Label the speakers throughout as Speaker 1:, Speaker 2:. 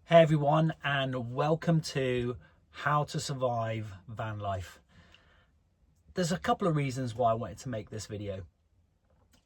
Speaker 1: Hey everyone, and welcome to How to Survive Van Life. There's a couple of reasons why I wanted to make this video.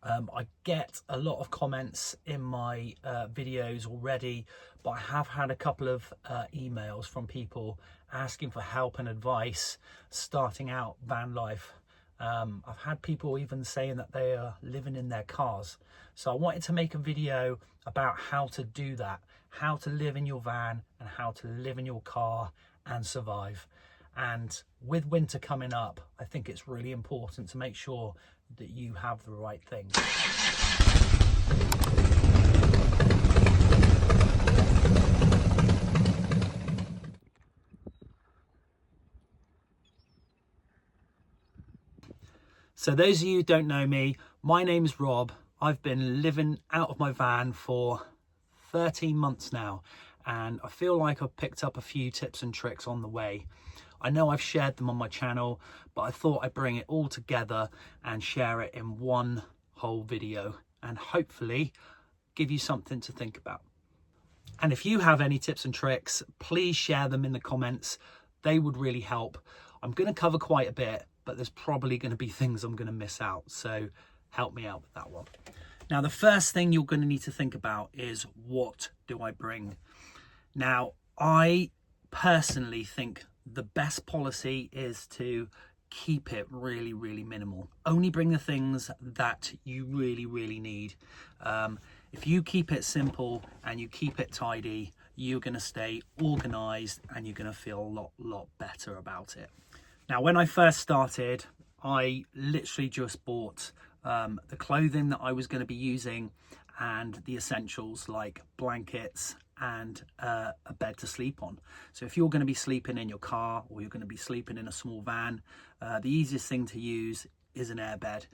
Speaker 1: I get a lot of comments in my videos already, but I have had a couple of emails from people asking for help and advice starting out van life. I've had people even saying that they are living in their cars. So I wanted to make a video about how to do that, how to live in your van and how to live in your car and survive. And with winter coming up, I think it's really important to make sure that you have the right things. So those of you who don't know me, my name's Rob. I've been living out of my van for 13 months now, and I feel like I've picked up a few tips and tricks on the way. I know I've shared them on my channel, but I thought I'd bring it all together and share it in one whole video and hopefully give you something to think about. And if you have any tips and tricks, please share them in the comments. They would really help. I'm going to cover quite a bit, but there's probably going to be things I'm going to miss out. So help me out with that one. Now, the first thing you're going to need to think about is, what do I bring? Now, I personally think the best policy is to keep it really, really minimal. Only bring the things that you really, really need. If you keep it simple and you keep it tidy, you're going to stay organized and you're going to feel a lot better about it. Now, when I first started, I literally just bought the clothing that I was going to be using and the essentials like blankets and a bed to sleep on. So if you're going to be sleeping in your car or you're going to be sleeping in a small van, the easiest thing to use is an airbed.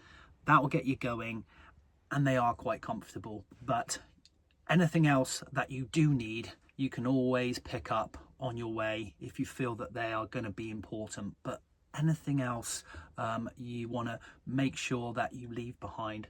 Speaker 1: That will get you going, and they are quite comfortable. But anything else that you do need, you can always pick up on your way if you feel that they are going to be important. But anything else, you want to make sure that you leave behind.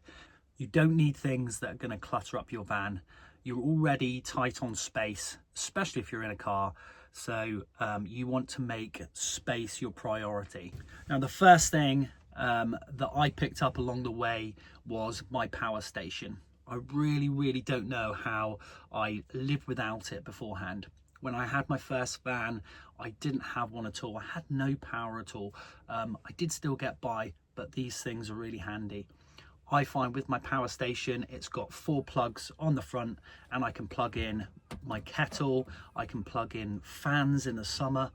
Speaker 1: You don't need things that are going to clutter up your van. You're already tight on space, especially if you're in a car. So you want to make space your priority. Now, the first thing that I picked up along the way was my power station. I really don't know how I lived without it beforehand. When I had my first van, I didn't have one at all. I had no power at all. I did still get by, but these things are really handy. I find with my power station, it's got 4 plugs on the front, and I can plug in my kettle, I can plug in fans in the summer,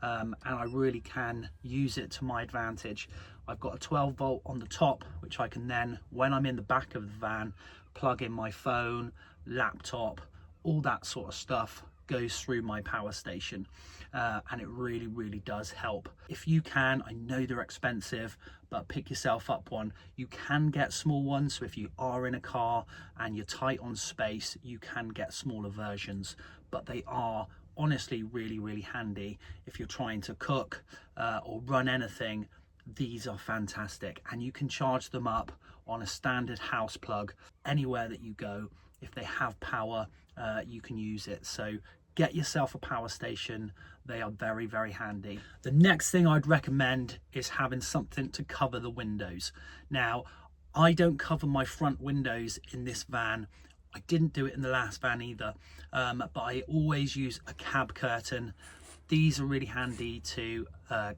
Speaker 1: and I really can use it to my advantage. I've got a 12 volt on the top, which I can then, when I'm in the back of the van, plug in my phone, laptop, all that sort of stuff goes through my power station, and it really does help. If you can, I know they're expensive, but pick yourself up one. You can get small ones, so if you are in a car and you're tight on space, you can get smaller versions, but they are honestly really handy if you're trying to cook or run anything. These are fantastic, and you can charge them up on a standard house plug anywhere that you go. If they have power, you can use it. So get yourself a power station. They are very handy. The next thing I'd recommend is having something to cover the windows. Now, I don't cover my front windows in this van. I didn't do it in the last van either, but I always use a cab curtain. These are really handy to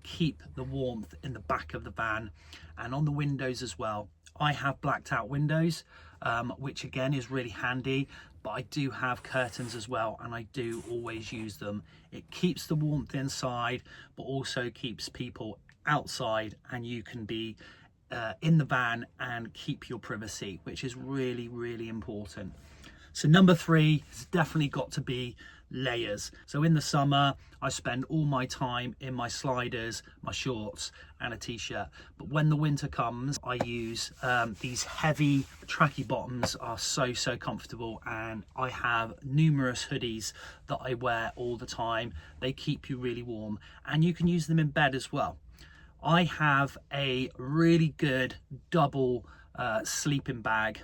Speaker 1: keep the warmth in the back of the van and on the windows as well. I have blacked out windows, which again is really handy, but I do have curtains as well, and I do always use them. It keeps the warmth inside, but also keeps people outside, and you can be in the van and keep your privacy, which is really important. So number 3 has definitely got to be layers. So in the summer, I spend all my time in my sliders, my shorts and a t-shirt. But when the winter comes, I use these heavy tracky bottoms. Are so comfortable, and I have numerous hoodies that I wear all the time. They keep you really warm, and you can use them in bed as well. I have a really good double sleeping bag.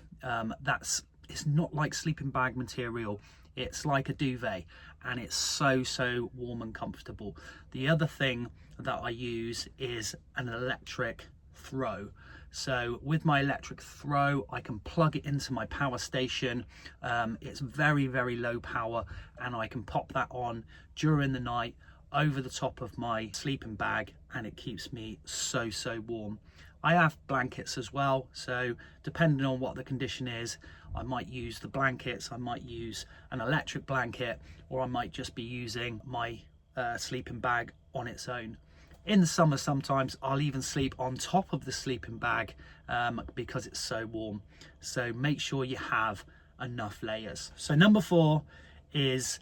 Speaker 1: It's not like sleeping bag material. It's like a duvet, and it's so warm and comfortable. The other thing that I use is an electric throw. So with my electric throw, I can plug it into my power station. It's very low power, and I can pop that on during the night over the top of my sleeping bag, and it keeps me so warm. I have blankets as well, so depending on what the condition is, I might use the blankets, I might use an electric blanket, or I might just be using my sleeping bag on its own. In the summer, sometimes I'll even sleep on top of the sleeping bag because it's so warm. So make sure you have enough layers. So number 4 is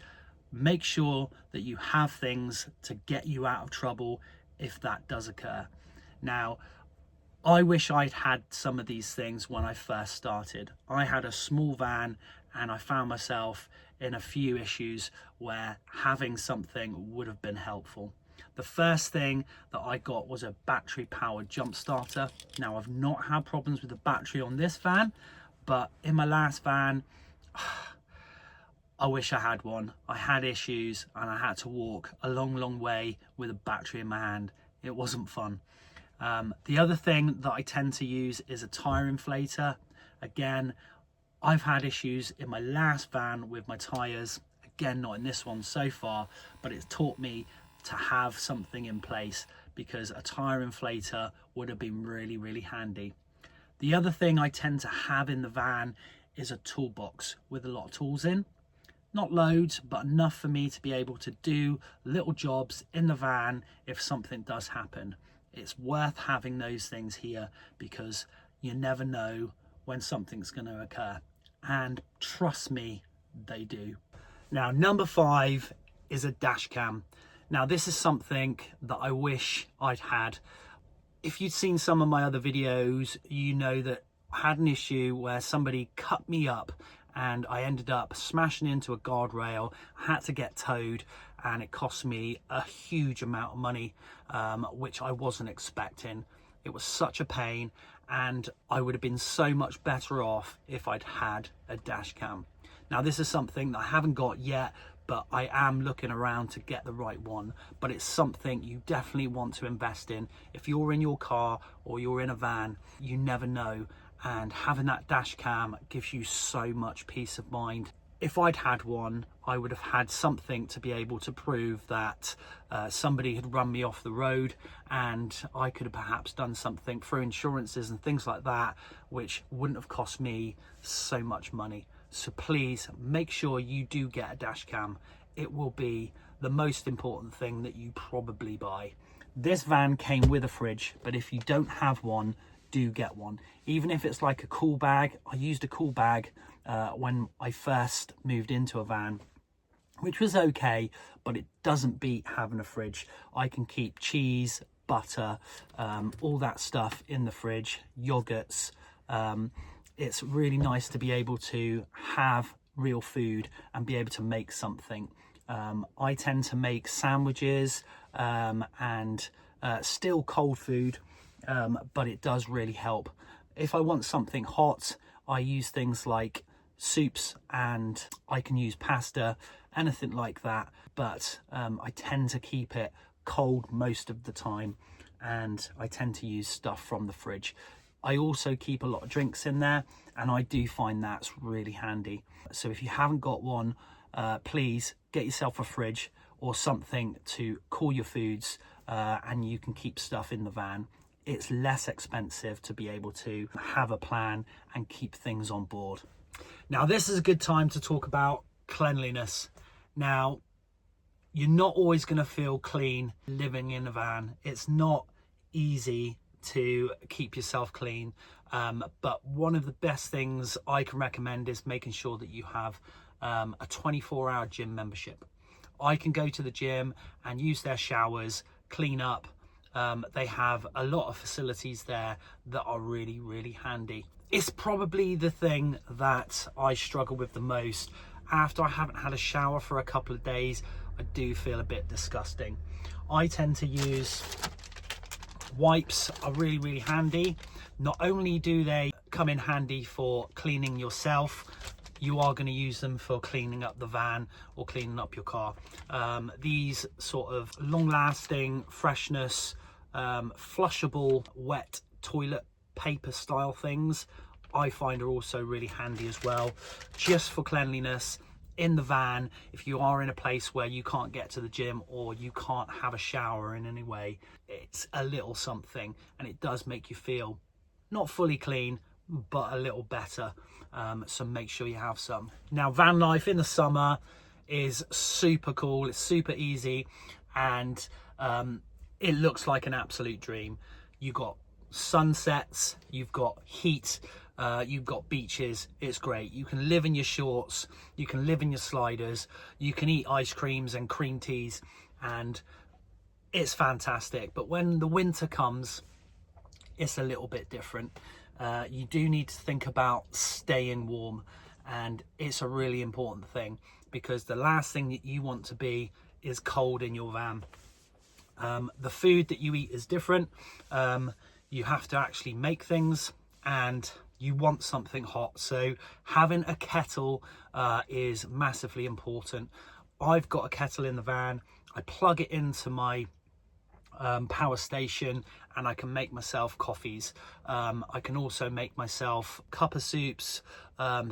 Speaker 1: make sure that you have things to get you out of trouble if that does occur. Now, I wish I'd had some of these things when I first started. I had a small van and I found myself in a few issues where having something would have been helpful. The first thing that I got was a battery powered jump starter. Now, I've not had problems with the battery on this van, but in my last van, I wish I had one. I had issues and I had to walk a long way with a battery in my hand. It wasn't fun. The other thing that I tend to use is a tire inflator. Again, I've had issues in my last van with my tires. Again, not in this one so far, but it's taught me to have something in place, because a tire inflator would have been really handy. The other thing I tend to have in the van is a toolbox with a lot of tools in. Not loads, but enough for me to be able to do little jobs in the van if something does happen. It's worth having those things here because you never know when something's going to occur. And trust me, they do. Now, number 5 is a dash cam. Now, this is something that I wish I'd had. If you'd seen some of my other videos, you know that I had an issue where somebody cut me up and I ended up smashing into a guardrail. I had to get towed and it cost me a huge amount of money, which I wasn't expecting. It was such a pain, and I would have been so much better off if I'd had a dash cam. Now, this is something that I haven't got yet, but I am looking around to get the right one. But it's something you definitely want to invest in. If you're in your car or you're in a van, you never know. And having that dash cam gives you so much peace of mind. If I'd had one, I would have had something to be able to prove that somebody had run me off the road, and I could have perhaps done something through insurances and things like that, which wouldn't have cost me so much money. So please make sure you do get a dash cam. It will be the most important thing that you probably buy. This van came with a fridge, but if you don't have one, do get one. Even if it's like a cool bag. I used a cool bag when I first moved into a van, which was okay, but it doesn't beat having a fridge. I can keep cheese, butter, all that stuff in the fridge, yogurts. It's really nice to be able to have real food and be able to make something. I tend to make sandwiches and still cold food, but it does really help. If I want something hot, I use things like soups, and I can use pasta, anything like that, but I tend to keep it cold most of the time, and I tend to use stuff from the fridge. I also keep a lot of drinks in there, and I do find that's really handy. So if you haven't got one, please get yourself a fridge or something to cool your foods, and you can keep stuff in the van. It's less expensive to be able to have a plan and keep things on board. Now, this is a good time to talk about cleanliness. Now, you're not always going to feel clean living in a van. It's not easy to keep yourself clean, but one of the best things I can recommend is making sure that you have a 24-hour gym membership. I can go to the gym and use their showers, clean up. They have a lot of facilities there that are really handy. It's probably the thing that I struggle with the most. After I haven't had a shower for a couple of days, I do feel a bit disgusting. I tend to use wipes, are really handy. Not only do they come in handy for cleaning yourself, you are going to use them for cleaning up the van or cleaning up your car. These sort of long-lasting freshness, flushable wet toilet paper style things, I find are also really handy as well, just for cleanliness in the van. If you are in a place where you can't get to the gym or you can't have a shower in any way, it's a little something, and it does make you feel not fully clean but a little better. So make sure you have some. Now, van life in the summer is super cool, it's super easy, and it looks like an absolute dream. You've got sunsets, you've got heat, you've got beaches. It's great. You can live in your shorts, you can live in your sliders, you can eat ice creams and cream teas, and it's fantastic. But when the winter comes, it's a little bit different. You do need to think about staying warm, and it's a really important thing, because the last thing that you want to be is cold in your van. The food that you eat is different. You have to actually make things, and you want something hot, so having a kettle is massively important. I've got a kettle in the van. I plug it into my power station, and I can make myself coffees. I can also make myself cup of soups,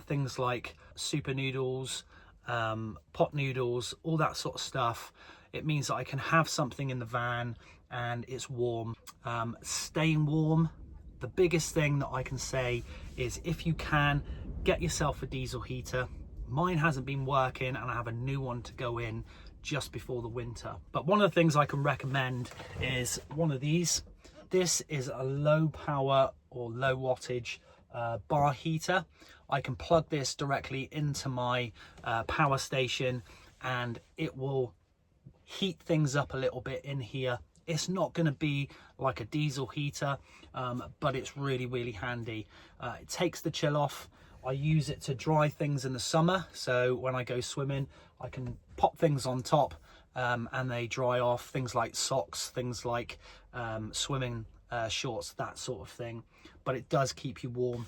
Speaker 1: things like super noodles, pot noodles, all that sort of stuff. It means that I can have something in the van and it's warm. Staying warm, the biggest thing that I can say is, if you can, get yourself a diesel heater. Mine hasn't been working, and I have a new one to go in just before the winter. But one of the things I can recommend is one of these. This is a low power or low wattage bar heater. I can plug this directly into my power station, and it will heat things up a little bit in here. It's not going to be like a diesel heater, but it's really, really handy. It takes the chill off. I use it to dry things in the summer, so when I go swimming, I can pop things on top and they dry off, things like socks, things like swimming shorts, that sort of thing. But it does keep you warm.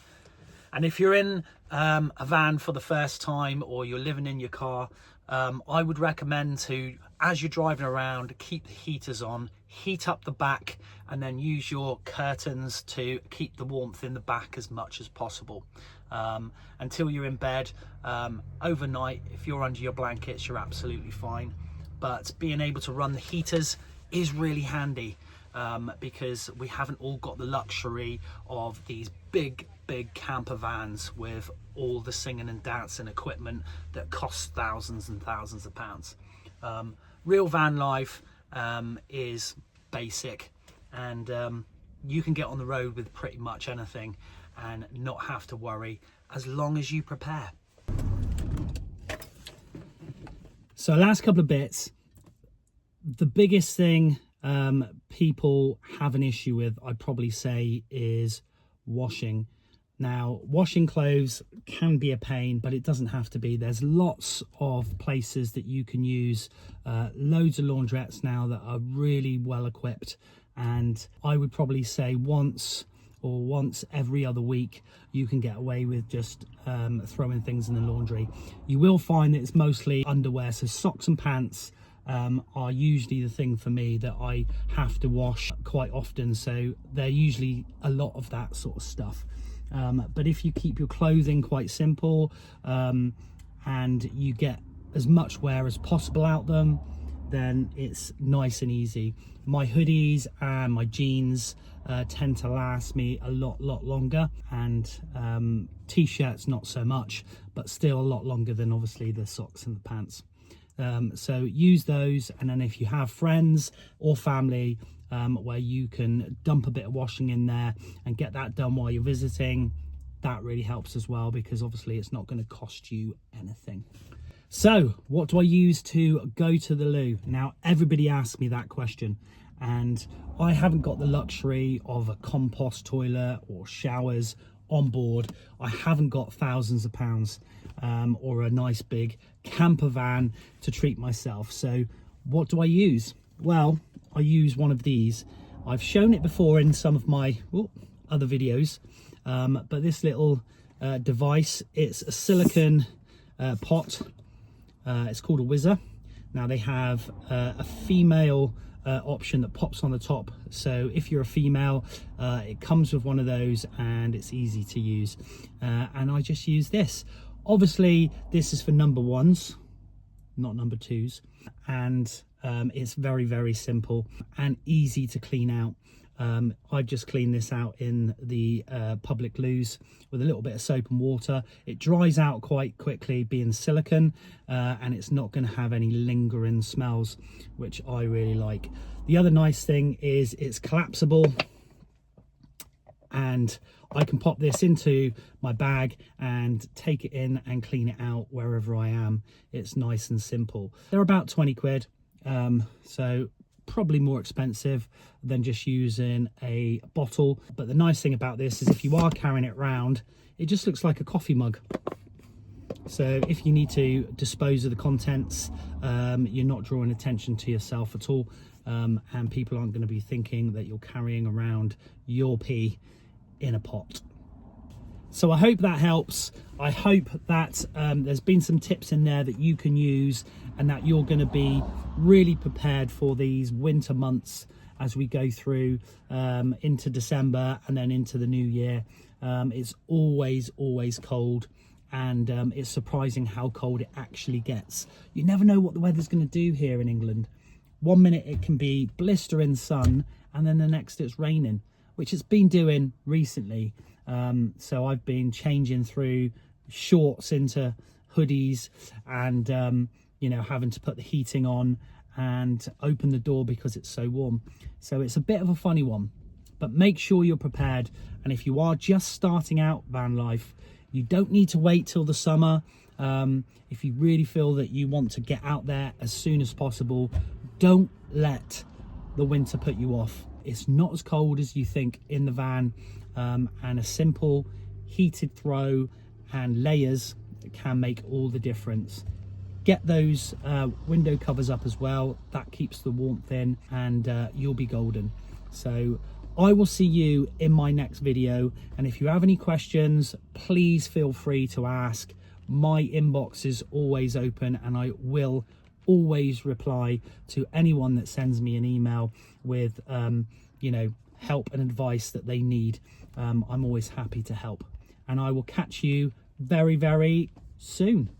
Speaker 1: And if you're in a van for the first time, or you're living in your car, I would recommend to, as you're driving around, keep the heaters on, heat up the back, and then use your curtains to keep the warmth in the back as much as possible until you're in bed. Overnight, if you're under your blankets, you're absolutely fine. But being able to run the heaters is really handy, because we haven't all got the luxury of these big camper vans with all the singing and dancing equipment that costs thousands and thousands of pounds. Real van life is basic, and you can get on the road with pretty much anything and not have to worry, as long as you prepare. So last couple of bits. The biggest thing people have an issue with, I'd probably say, is washing. Now, washing clothes can be a pain, but it doesn't have to be. There's lots of places that you can use, loads of laundrettes now that are really well equipped, and I would probably say once every other week you can get away with just throwing things in the laundry. You will find that it's mostly underwear, so socks and pants are usually the thing for me that I have to wash quite often, so they're usually a lot of that sort of stuff. But if you keep your clothing quite simple and you get as much wear as possible out them, then it's nice and easy. My hoodies and my jeans tend to last me a lot longer, and t-shirts not so much, but still a lot longer than obviously the socks and the pants. So use those, and then if you have friends or family where you can dump a bit of washing in there and get that done while you're visiting, that really helps as well, because obviously it's not going to cost you anything. So what do I use to go to the loo? Now, everybody asks me that question, and I haven't got the luxury of a compost toilet or showers on board. I haven't got thousands of pounds or a nice big camper van to treat myself. So what do I use? Well, I use one of these. I've shown it before in some of my other videos, but this little device. It's a silicone pot. It's called a Whizzer. Now they have a female option that pops on the top, so if you're a female, it comes with one of those and it's easy to use, and I just use this. Obviously this is for number ones, not number twos, and it's very, very simple and easy to clean out. I just clean this out in the public loos with a little bit of soap and water. It dries out quite quickly, being silicone, and it's not going to have any lingering smells, which I really like. The other nice thing is it's collapsible, and I can pop this into my bag and take it in and clean it out wherever I am. It's nice and simple. They're about 20 quid, so probably more expensive than just using a bottle. But the nice thing about this is if you are carrying it around, it just looks like a coffee mug. So if you need to dispose of the contents, you're not drawing attention to yourself at all, and people aren't going to be thinking that you're carrying around your pee in a pot. So I hope that helps. I hope that there's been some tips in there that you can use, and that you're going to be really prepared for these winter months as we go through into December and then into the new year. It's always cold, and it's surprising how cold it actually gets. You never know what the weather's going to do here in England. 1 minute it can be blistering sun, and then the next it's raining, which it's been doing recently. So I've been changing through shorts into hoodies, and you know, having to put the heating on and open the door because it's so warm. So it's a bit of a funny one, but make sure you're prepared. And if you are just starting out van life, you don't need to wait till the summer. If you really feel that you want to get out there as soon as possible, don't let the winter put you off. It's not as cold as you think in the van, and a simple heated throw and layers can make all the difference. Get those window covers up as well. That keeps the warmth in, and you'll be golden. So I will see you in my next video, and if you have any questions, please feel free to ask. My inbox is always open, and I will always reply to anyone that sends me an email with you know, help and advice that they need. I'm always happy to help, and I will catch you very, very soon.